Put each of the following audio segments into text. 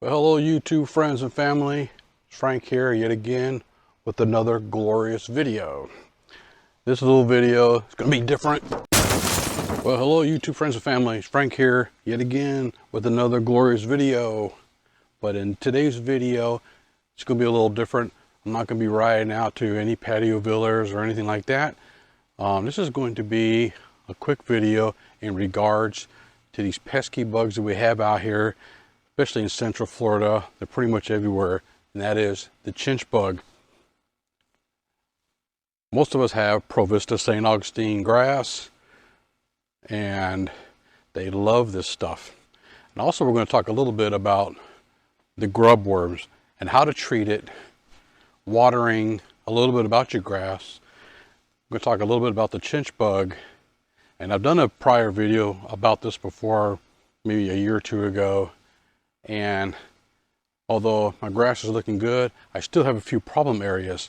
Well, hello YouTube friends and family. It's Frank here yet again with another glorious video. This little video is going to be different. Well, hello YouTube friends and family. It's Frank here yet again with another glorious video. But in today's video, it's going to be a little different. I'm not going to be riding out to any patio villas or anything like that. This is going to be a quick video in regards to these pesky bugs that we have out here, especially in Central Florida. They're pretty much everywhere, and that is the chinch bug. Most of us have Pro Vista St Aug grass, and they love this stuff. And also we're going to talk a little bit about the grub worms and how to treat it, watering, a little bit about your grass. I'm going to talk a little bit about the chinch bug, and I've done a prior video about this before, maybe a year or two ago. And although my grass is looking good, I still have a few problem areas.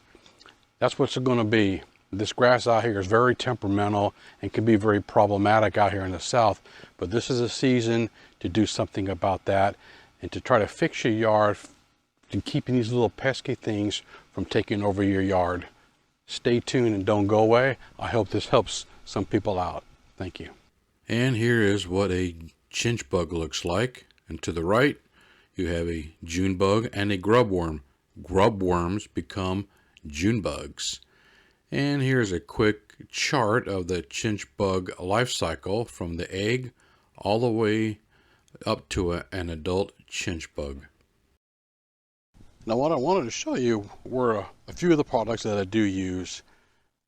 That's what's going to be. This grass out here is very temperamental and can be very problematic out here in the south. But this is a season to do something about that and to try to fix your yard and keeping these little pesky things from taking over your yard. Stay tuned and don't go away. I hope this helps some people out. Thank you. And here is what a chinch bug looks like. And to the right, you have a June bug and a grub worm. Grub worms become June bugs. And here's a quick chart of the chinch bug life cycle from the egg all the way up to an adult chinch bug. Now what I wanted to show you were a few of the products that I do use.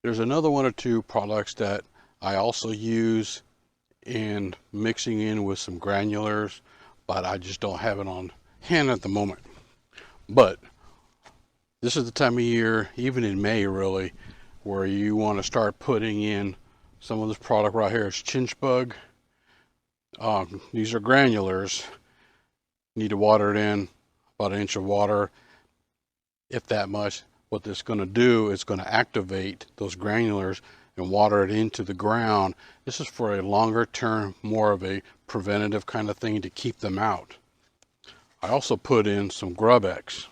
There's another one or two products that I also use in mixing in with some granulars, but I just don't have it on hand at the moment. But this is the time of year, even in May really, where you want to start putting in some of this product right here. It's chinch bug. These are granulars. You need to water it in about 1 inch of water, if that much. What this is going to do is going to activate those granulars and water it into the ground. This is for a longer term, more of a preventative kind of thing to keep them out. I also put in some Grub X,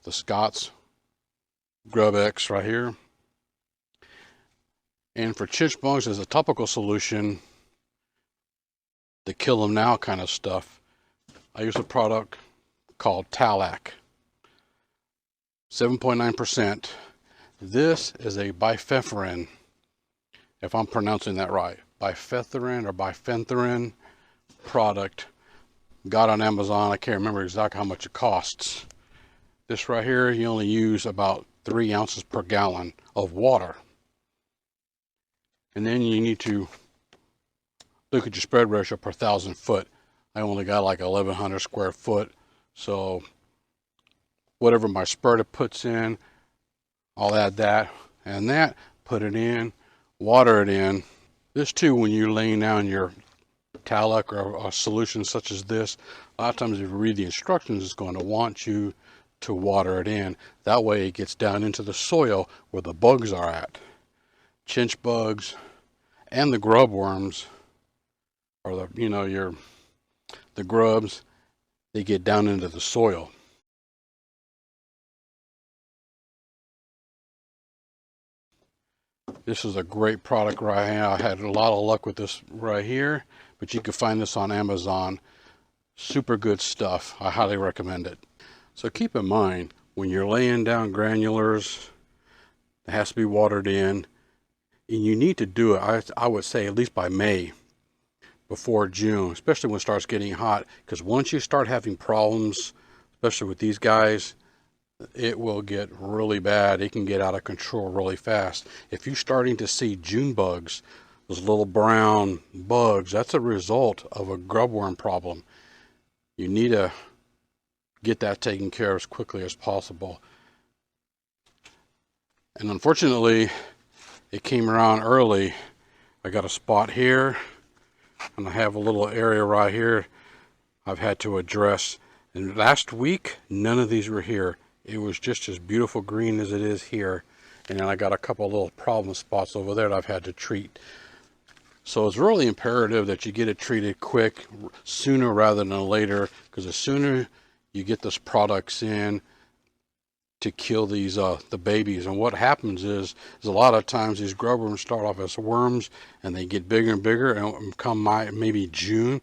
the Scott's Grub X right here. And for chinch bugs as a topical solution to kill them now kind of stuff, I use a product called Talac, 7.9%. This is a bifenthrin, if I'm pronouncing that right, bifenthrin or bifenthrin product. Got on Amazon. I can't remember exactly how much it costs. This right here, you only use about 3 ounces per gallon of water. And then you need to look at your spread ratio per 1,000 foot. I only got like 1,100 square foot. So whatever my spreader puts in, I'll add that and that, put it in, water it in. This too, when you're laying down your Talac or a solution such as this, a lot of times if you read the instructions, it's going to want you to water it in. That way it gets down into the soil where the bugs are at. Chinch bugs and the grub worms, or the grubs, they get down into the soil. This is a great product right now. I had a lot of luck with this right here, but you can find this on Amazon. Super good stuff. I highly recommend it. So keep in mind, when you're laying down granulars, it has to be watered in, and you need to do it, I would say, at least by May, before June, especially when it starts getting hot, because once you start having problems, especially with these guys, it will get really bad. It can get out of control really fast. If you're starting to see June bugs, those little brown bugs, that's a result of a grub worm problem. You need to get that taken care of as quickly as possible. And unfortunately, it came around early. I got a spot here, and I have a little area right here I've had to address. And last week, none of these were here. It was just as beautiful green as it is here. And then I got a couple of little problem spots over there that I've had to treat. So it's really imperative that you get it treated quick, sooner rather than later, because the sooner you get those products in to kill these the babies. And what happens is a lot of times these grub worms start off as worms and they get bigger and bigger, and come maybe June,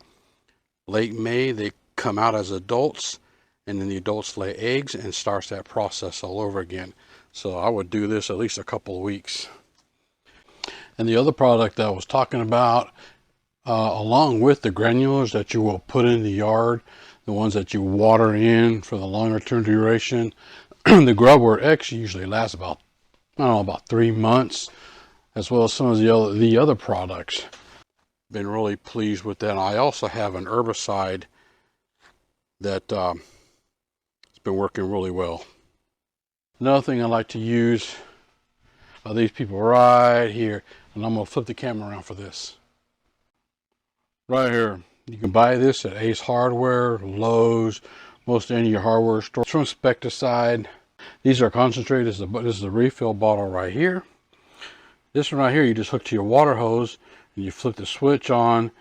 late May, they come out as adults, and then the adults lay eggs and starts that process all over again. So I would do this at least a couple of weeks. And the other product that I was talking about, along with the granulars that you will put in the yard, the ones that you water in for the longer term duration, the Grubware X usually lasts about, I don't know, about 3 months, as well as some of the other products. Been really pleased with that. I also have an herbicide that has been working really well. Another thing I like to use are these people right here, and I'm going to flip the camera around for this. Right here, you can buy this at Ace Hardware, Lowe's, most any of your hardware stores. From Specticide. These are concentrated. This is the refill bottle right here. This one right here, you just hook to your water hose and you flip the switch on,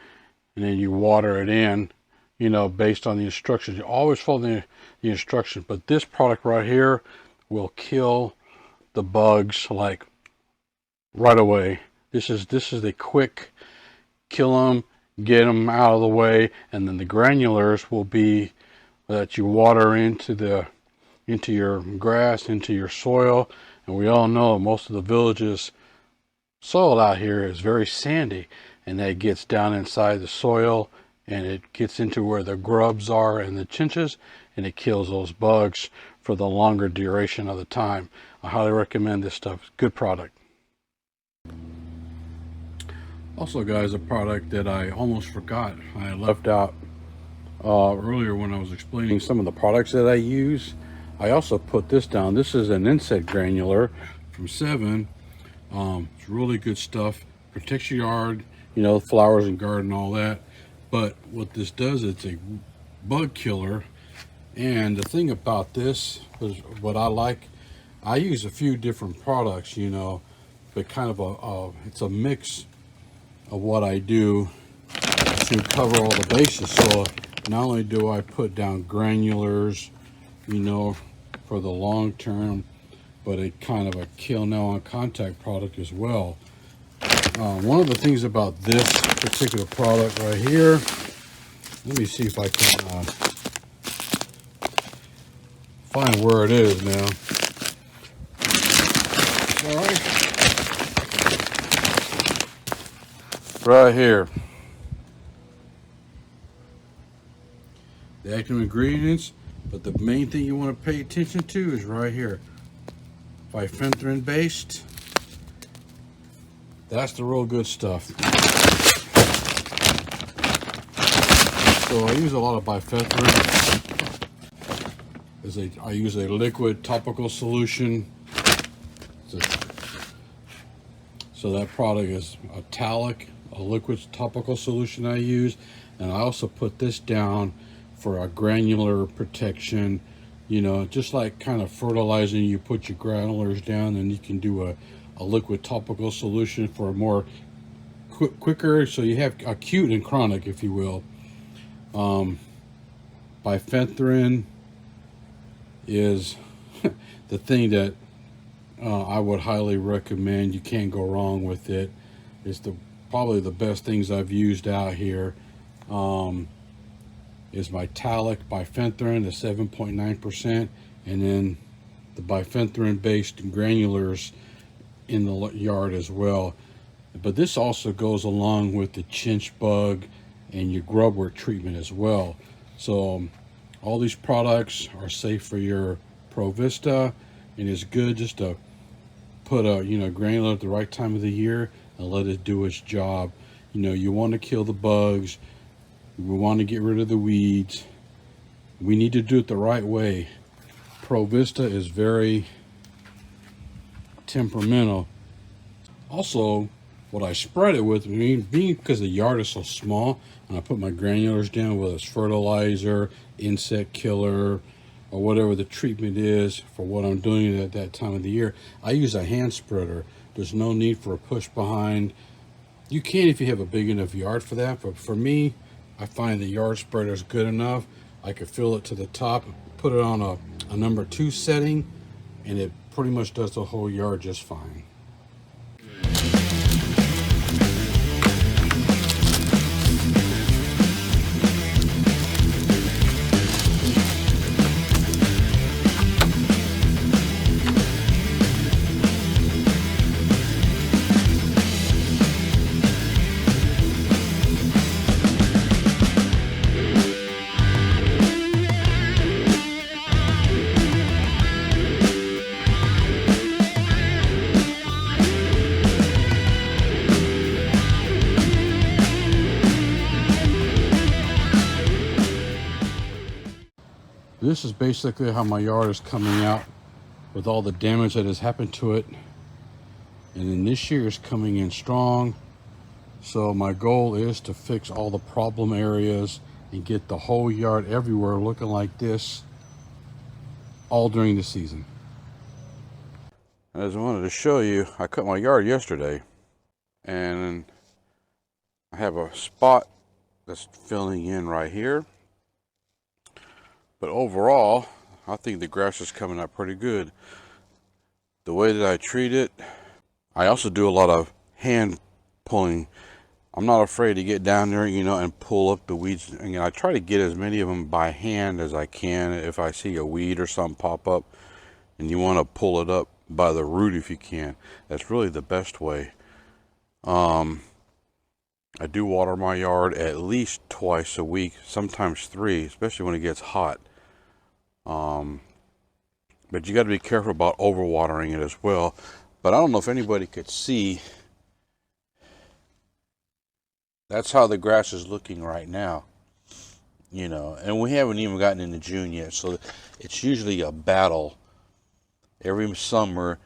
and then you water it in, you know, based on the instructions. You always follow the instructions, but this product right here will kill the bugs like right away. This is the quick kill them, get them out of the way, and then the granulars will be that you water into your grass, into your soil. And we all know most of the villages soil out here is very sandy, and that gets down inside the soil and it gets into where the grubs are and the chinches, and it kills those bugs for the longer duration of the time. I highly recommend this stuff. Good product. Also, guys, a product that I almost forgot, I left out earlier when I was explaining some of the products that I use. I also put this down. This is an insect granular from 7. It's really good stuff. Protects your yard, you know, flowers and garden, all that. But what this does, it's a bug killer. And the thing about this is what I like, I use a few different products, you know, but kind of it's a mix of what I do to cover all the bases. So not only do I put down granulars, you know, for the long term, but a kind of a kill now on contact product as well. One of the things about this particular product right here, let me see if I can find where it is now. All right. Right here. The active ingredients, but the main thing you want to pay attention to is right here. Bifenthrin based. That's the real good stuff. So I use a lot of bifenthrin. I use a liquid topical solution. So that product is a talc, a liquid topical solution I use. And I also put this down for a granular protection, you know, just like kind of fertilizing. You put your granulars down, and you can do a liquid topical solution for a more quicker, so you have acute and chronic, if you will. Bifenthrin is the thing that I would highly recommend. You can't go wrong with it. It's probably the best things I've used out here. Is my talc bifenthrin, the 7.9%, and then the bifenthrin based granulars in the yard as well. But this also goes along with the chinch bug and your grubware treatment as well. So all these products are safe for your Pro Vista, and it's good just to put a granular at the right time of the year and let it do its job. You know, you want to kill the bugs. We want to get rid of the weeds. We need to do it the right way. Pro Vista is very temperamental. Also, what I spread it with, being because the yard is so small, and I put my granulars down, whether it's fertilizer, insect killer, or whatever the treatment is for what I'm doing at that time of the year, I use a hand spreader. There's no need for a push behind. You can if you have a big enough yard for that, but for me, I find the yard spreader is good enough. I could fill it to the top, put it on a number 2 setting, and it pretty much does the whole yard just fine. This is basically how my yard is coming out with all the damage that has happened to it. And then this year is coming in strong. So my goal is to fix all the problem areas and get the whole yard everywhere looking like this all during the season. As I wanted to show you, I cut my yard yesterday and I have a spot that's filling in right here. But overall, I think the grass is coming up pretty good. The way that I treat it, I also do a lot of hand pulling. I'm not afraid to get down there, you know, and pull up the weeds. And, you know, I try to get as many of them by hand as I can. If I see a weed or something pop up and you want to pull it up by the root if you can, that's really the best way. I do water my yard at least twice a week, sometimes 3, especially when it gets hot. But you got to be careful about overwatering it as well. But I don't know if anybody could see. That's how the grass is looking right now, you know, and we haven't even gotten into June yet. So it's usually a battle every summer,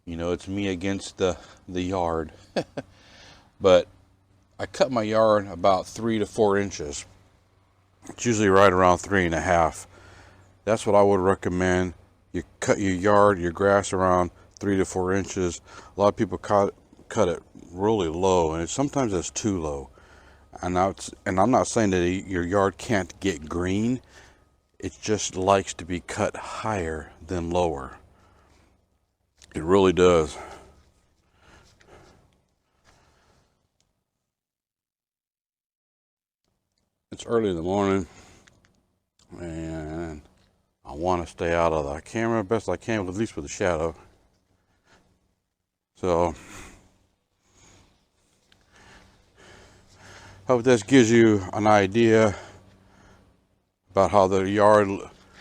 you know, it's me against the yard. But I cut my yard about 3 to 4 inches. It's usually right around 3.5. That's what I would recommend. You cut your yard, your grass around 3 to 4 inches. A lot of people cut it really low, and sometimes it's too low. And I'm not saying that your yard can't get green. It just likes to be cut higher than lower. It really does. It's early in the morning, and I want to stay out of the camera best I can, at least with the shadow. So, hope this gives you an idea about how the yard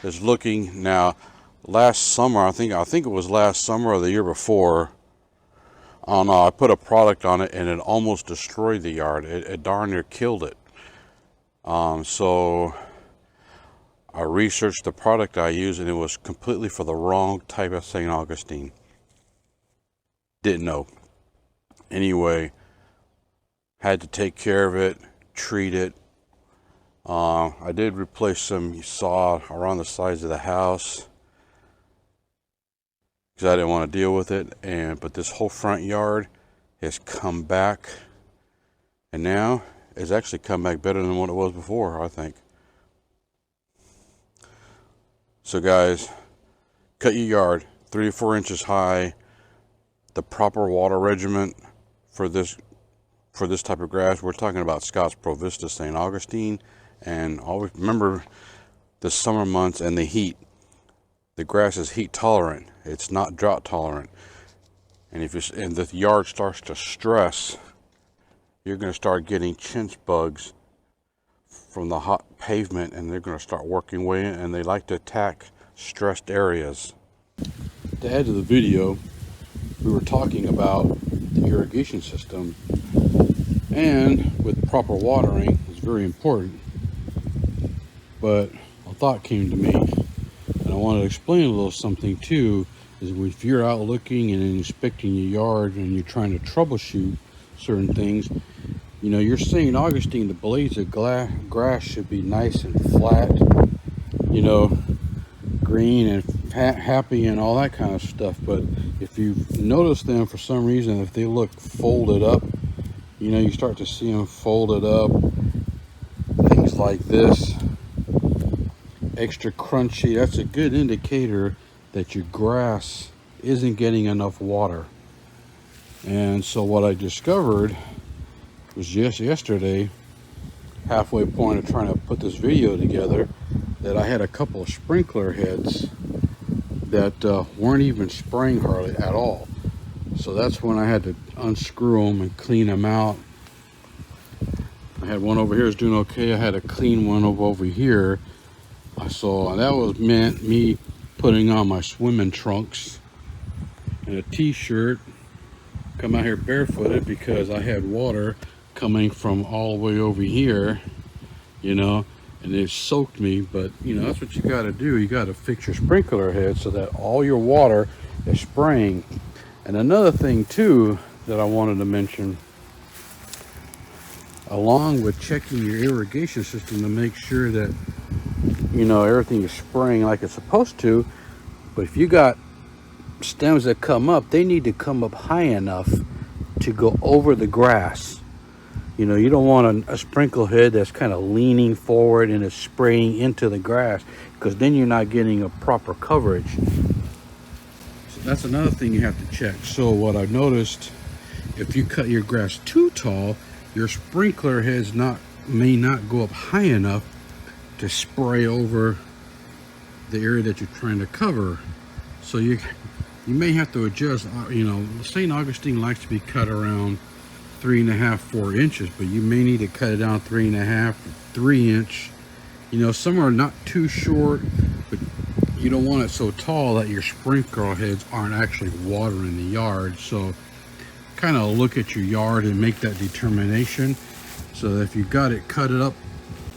is looking now. Last summer, I think it was last summer or the year before, I put a product on it and it almost destroyed the yard. It darn near killed it. So I researched the product I used, and it was completely for the wrong type of St. Augustine. Didn't know. Anyway, had to take care of it, treat it. I did replace some sod around the sides of the house because I didn't want to deal with it. But this whole front yard has come back, and now it's actually come back better than what it was before, I think. So guys, cut your yard 3 to 4 inches high. The proper water regimen for this type of grass, we're talking about Scott's Pro Vista St Augustine. And always remember the summer months and the heat. The grass is heat tolerant. It's not drought tolerant. And if the yard starts to stress, you're going to start getting chinch bugs from the hot pavement, and they're going to start working way in, and they like to attack stressed areas. To add to the video, we were talking about the irrigation system, and with proper watering is very important. But a thought came to me, and I want to explain a little something too, is if you're out looking and inspecting your yard and you're trying to troubleshoot certain things, you know, you're St. Augustine, the blades of grass should be nice and flat, you know, green and happy and all that kind of stuff. But if you notice them for some reason, if they look folded up, you know, you start to see them folded up, things like this. extra crunchy, that's a good indicator that your grass isn't getting enough water. And so what I discovered was just yesterday, halfway point of trying to put this video together, that I had a couple of sprinkler heads that weren't even spraying hardly at all. So that's when I had to unscrew them and clean them out. I had one over here is doing okay. I had a clean one over here. So that was meant me putting on my swimming trunks and a t-shirt, come out here barefooted because I had water coming from all the way over here, you know, and it soaked me. But you know, that's what you got to do. You got to fix your sprinkler head so that all your water is spraying. And another thing too that I wanted to mention, along with checking your irrigation system to make sure that, you know, everything is spraying like it's supposed to. But if you got stems that come up, they need to come up high enough to go over the grass. You know, you don't want a sprinkle head that's kind of leaning forward and is spraying into the grass, because then you're not getting a proper coverage. So that's another thing you have to check. So what I've noticed, if you cut your grass too tall, your sprinkler heads may not go up high enough to spray over the area that you're trying to cover. So you may have to adjust. You know, St. Augustine likes to be cut around 3.5 to 4 inches, but you may need to cut it down 3.5 to 3 inch. You know, somewhere not too short, but you don't want it so tall that your sprinkler heads aren't actually watering the yard. So kind of look at your yard and make that determination, so that if you got it cut it up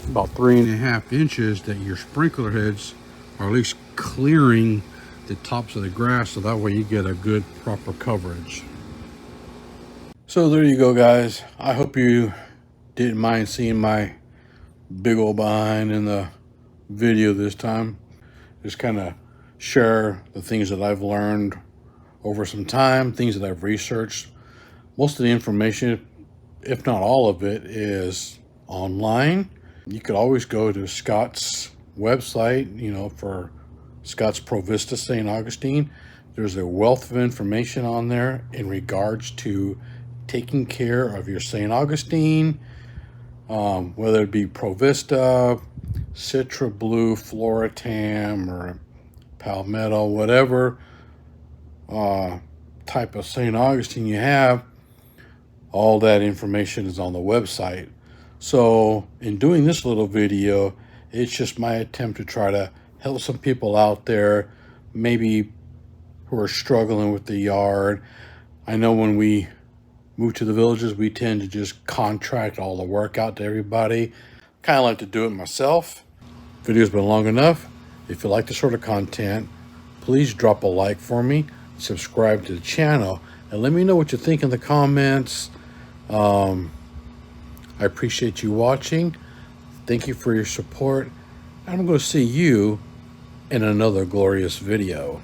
about 3.5 inches, that your sprinkler heads are at least clearing the tops of the grass, so that way you get a good proper coverage. So there you go, guys. I hope you didn't mind seeing my big old behind in the video this time. Just kind of share the things that I've learned over some time, things that I've researched. Most of the information, if not all of it, is online. You could always go to Scott's website, you know, for Scott's Pro Vista St Augustine. There's a wealth of information on there in regards to taking care of your St. Augustine, whether it be Pro Vista, Citra Blue, Floratam, or Palmetto, whatever type of St. Augustine you have. All that information is on the website. So in doing this little video, it's just my attempt to try to help some people out there, maybe who are struggling with the yard. I know when we move to the villages, we tend to just contract all the work out to everybody. Kind of like to do it myself. Video's been long enough. If you like this sort of content, please drop a like for me, subscribe to the channel, and let me know what you think in the comments. I appreciate you watching. Thank you for your support. I'm going to see you in another glorious video.